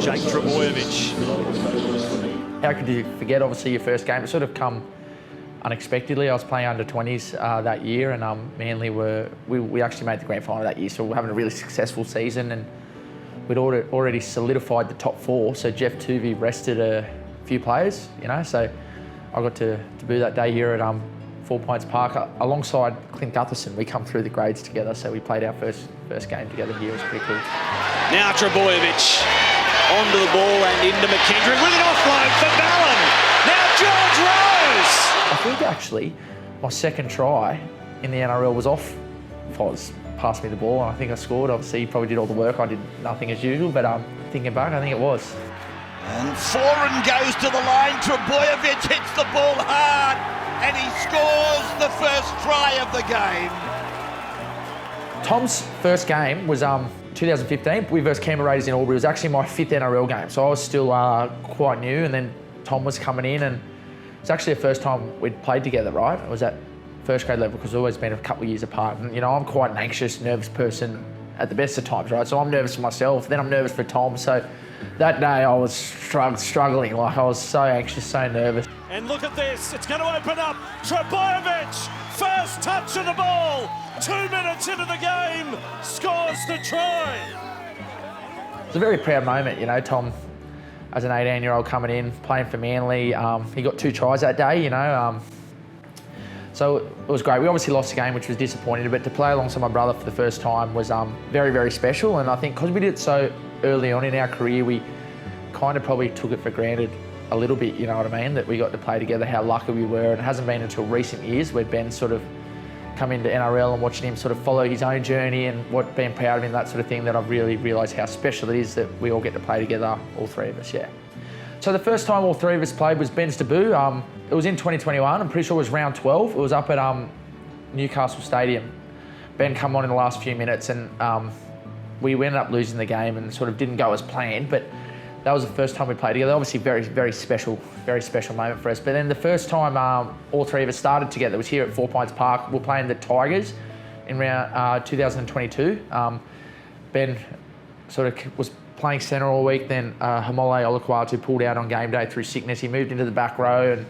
Jake Trbojevic. How could you forget, obviously, your first game? It sort of come unexpectedly. I was playing under 20s that year, and Manly we actually made the grand final that year, so we're having a really successful season, and we'd already solidified the top four. So Jeff Tuvey rested a few players, you know. So I got to debut that day here at 4 Points Park alongside Clint Gutherson. We come through the grades together, so we played our first game together here. It was pretty cool. Now Trbojevic onto the ball and into McKendrick with an offload for Ballon. Now George Rose. I think actually my second try in the NRL was off Foz. Passed me the ball and I think I scored. Obviously he probably did all the work. I did nothing as usual, but thinking back, I think it was. And Foran goes to the line. Trbojevic hits the ball hard and he scores the first try of the game. Tom's first game was 2015. We versus Canberra Raiders in Albury. It was actually my 5th NRL game, so I was still quite new, and then Tom was coming in, and it's actually the first time we'd played together, right? It was at first grade level because we've always been a couple of years apart. And, you know, I'm quite an anxious, nervous person at the best of times, right? So I'm nervous for myself, then I'm nervous for Tom. So that day I was struggling, like I was so anxious, so nervous. And look at this, it's going to open up. Trbojevic, first touch of the ball, 2 minutes into the game, scores the try. It's a very proud moment, you know, Tom, as an 18-year-old coming in, playing for Manly. He got 2 tries that day, you know. So it was great. We obviously lost the game, which was disappointing, but to play alongside my brother for the first time was very, very special. And I think because we did it so early on in our career, we kind of probably took it for granted a little bit, you know what I mean, that we got to play together, how lucky we were. And it hasn't been until recent years where Ben sort of come into NRL and watching him sort of follow his own journey and being proud of him, that sort of thing, that I've really realised how special it is that we all get to play together, all 3 of us, yeah. So the first time all 3 of us played was Ben's debut. It was in 2021, I'm pretty sure it was round 12. It was up at Newcastle Stadium. Ben come on in the last few minutes and we ended up losing the game and sort of didn't go as planned, but that was the first time we played together. Obviously very, very special moment for us. But then the first time all 3 of us started together was here at 4 Points Park. We're playing the Tigers in round 2022. Ben sort of was playing centre all week, then Hamole Olakwatu pulled out on game day through sickness. He moved into the back row, and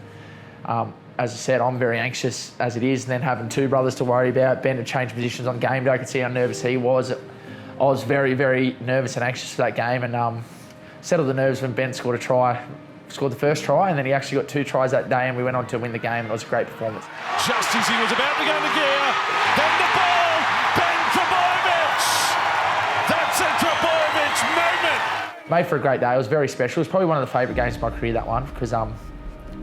as I said, I'm very anxious as it is, and then having 2 brothers to worry about. Ben had changed positions on game day. I could see how nervous he was. I was very, very nervous and anxious for that game, and settled the nerves when Ben scored the first try, and then he actually got 2 tries that day, and we went on to win the game, and it was a great performance. Just as he was about to go into gear, then the ball, Ben Trbojevic! That's a Trbojevic moment! Made for a great day. It was very special. It was probably one of the favourite games of my career, that one, because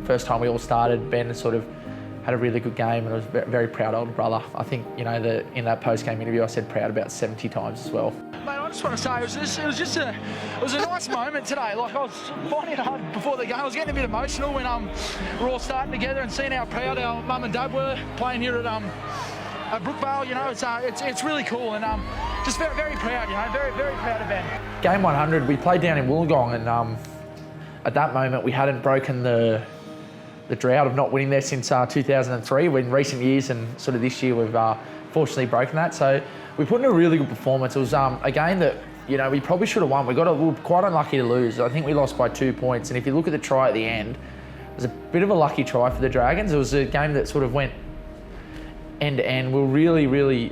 first time we all started, Ben sort of had a really good game, and I was a very proud older brother. I think, you know, in that post-game interview, I said proud about 70 times as well. Mate, I just want to say it was a nice moment today. Like, I was finding it hard before the game. I was getting a bit emotional when we're all starting together and seeing how proud our mum and dad were playing here at Brookvale. You know, it's really cool, and just very, very proud. You know, very, very proud of Ben. Game 100, we played down in Wollongong, and at that moment we hadn't broken the drought of not winning there since 2003. In recent years and sort of this year, we've fortunately broken that. So we put in a really good performance. It was a game that, you know, we probably should have won. We were quite unlucky to lose. I think we lost by 2 points. And if you look at the try at the end, it was a bit of a lucky try for the Dragons. It was a game that sort of went end to end. We were really, really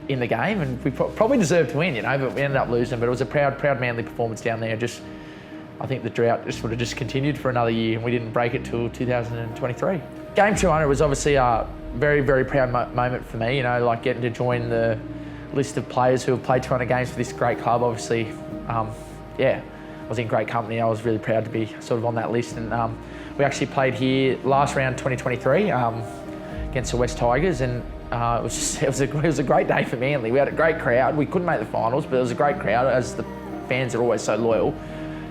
in the game, and we probably deserved to win, you know, but we ended up losing. But it was a proud Manly performance down there. I think the drought just continued for another year, and we didn't break it till 2023. Game 200 was obviously a very, very proud moment for me, you know, like getting to join the list of players who have played 200 games for this great club. Obviously, yeah, I was in great company. I was really proud to be sort of on that list, and we actually played here last round 2023 against the West Tigers, and it was a great day for Manly. We had a great crowd. We couldn't make the finals, but it was a great crowd, as the fans are always so loyal.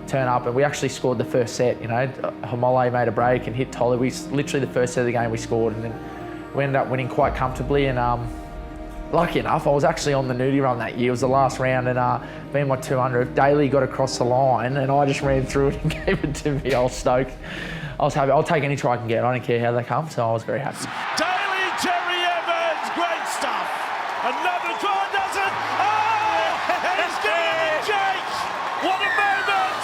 Turn up, and we actually scored the first set, you know. Hamole made a break and hit Tolley. Literally the first set of the game we scored, and then we ended up winning quite comfortably. And lucky enough, I was actually on the nudie run that year. It was the last round, and being my 200, Daly got across the line, and I just ran through it and gave it to me. I was stoked. I was happy. I'll take any try I can get. I don't care how they come, so I was very happy. Daly, Jerry Evans, great stuff. Another try, does it? Oh, and he's getting it, Jake. What a moment.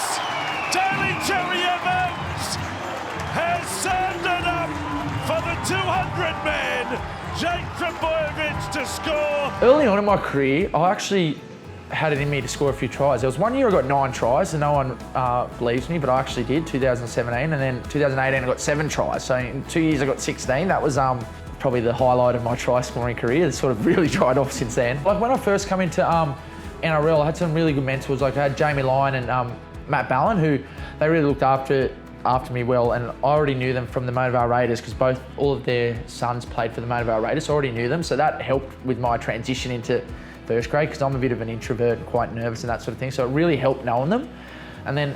100 men, Jake Trbojevic to score. Early on in my career, I actually had it in me to score a few tries. There was one year I got 9 tries, and no one believes me, but I actually did, 2017, and then 2018 I got 7 tries. So in 2 years I got 16. That was probably the highlight of my try scoring career. It's sort of really dried off since then. Like when I first come into NRL, I had some really good mentors. Like I had Jamie Lyon and Matt Ballin, who they really looked after me well, and I already knew them from the Motivar Raiders because all of their sons played for the Motivar Raiders, so I already knew them. So that helped with my transition into first grade because I'm a bit of an introvert and quite nervous and that sort of thing. So it really helped knowing them. And then,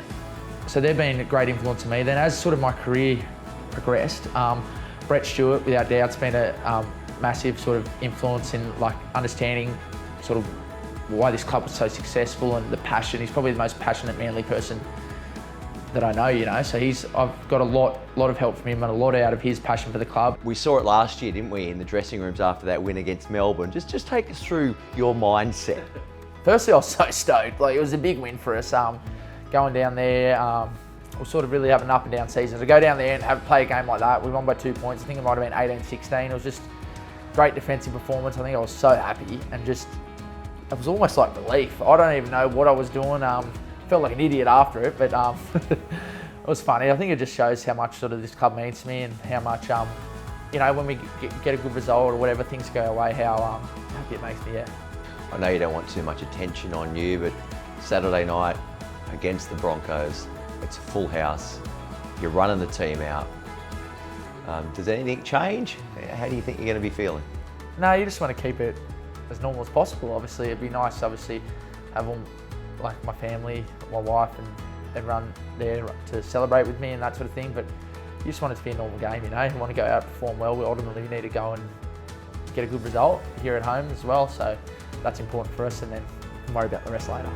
so they've been a great influence on me. Then as sort of my career progressed, Brett Stewart, without doubt, has been a massive sort of influence in like understanding sort of why this club was so successful and the passion. He's probably the most passionate Manly person that I know, you know. So I've got a lot of help from him and a lot out of his passion for the club. We saw it last year, didn't we, in the dressing rooms after that win against Melbourne. Just take us through your mindset. Firstly, I was so stoked. Like it was a big win for us. Going down there, we'll sort of really have an up and down season. To go down there and play a game like that, we won by 2 points. I think it might have been 18-16. It was just great defensive performance. I think I was so happy and just, it was almost like relief. I don't even know what I was doing. Felt like an idiot after it, but it was funny. I think it just shows how much sort of this club means to me and how much, you know, when we get a good result or whatever, things go away, how happy it makes me, yeah. I know you don't want too much attention on you, but Saturday night against the Broncos, it's a full house. You're running the team out. Does anything change? How do you think you're going to be feeling? No, you just want to keep it as normal as possible. Obviously, it'd be nice, obviously, have all, like my family, my wife and everyone there to celebrate with me and that sort of thing, but you just want it to be a normal game, you know. You want to go out and perform well. We ultimately need to go and get a good result here at home as well, so that's important for us, and then we can worry about the rest later.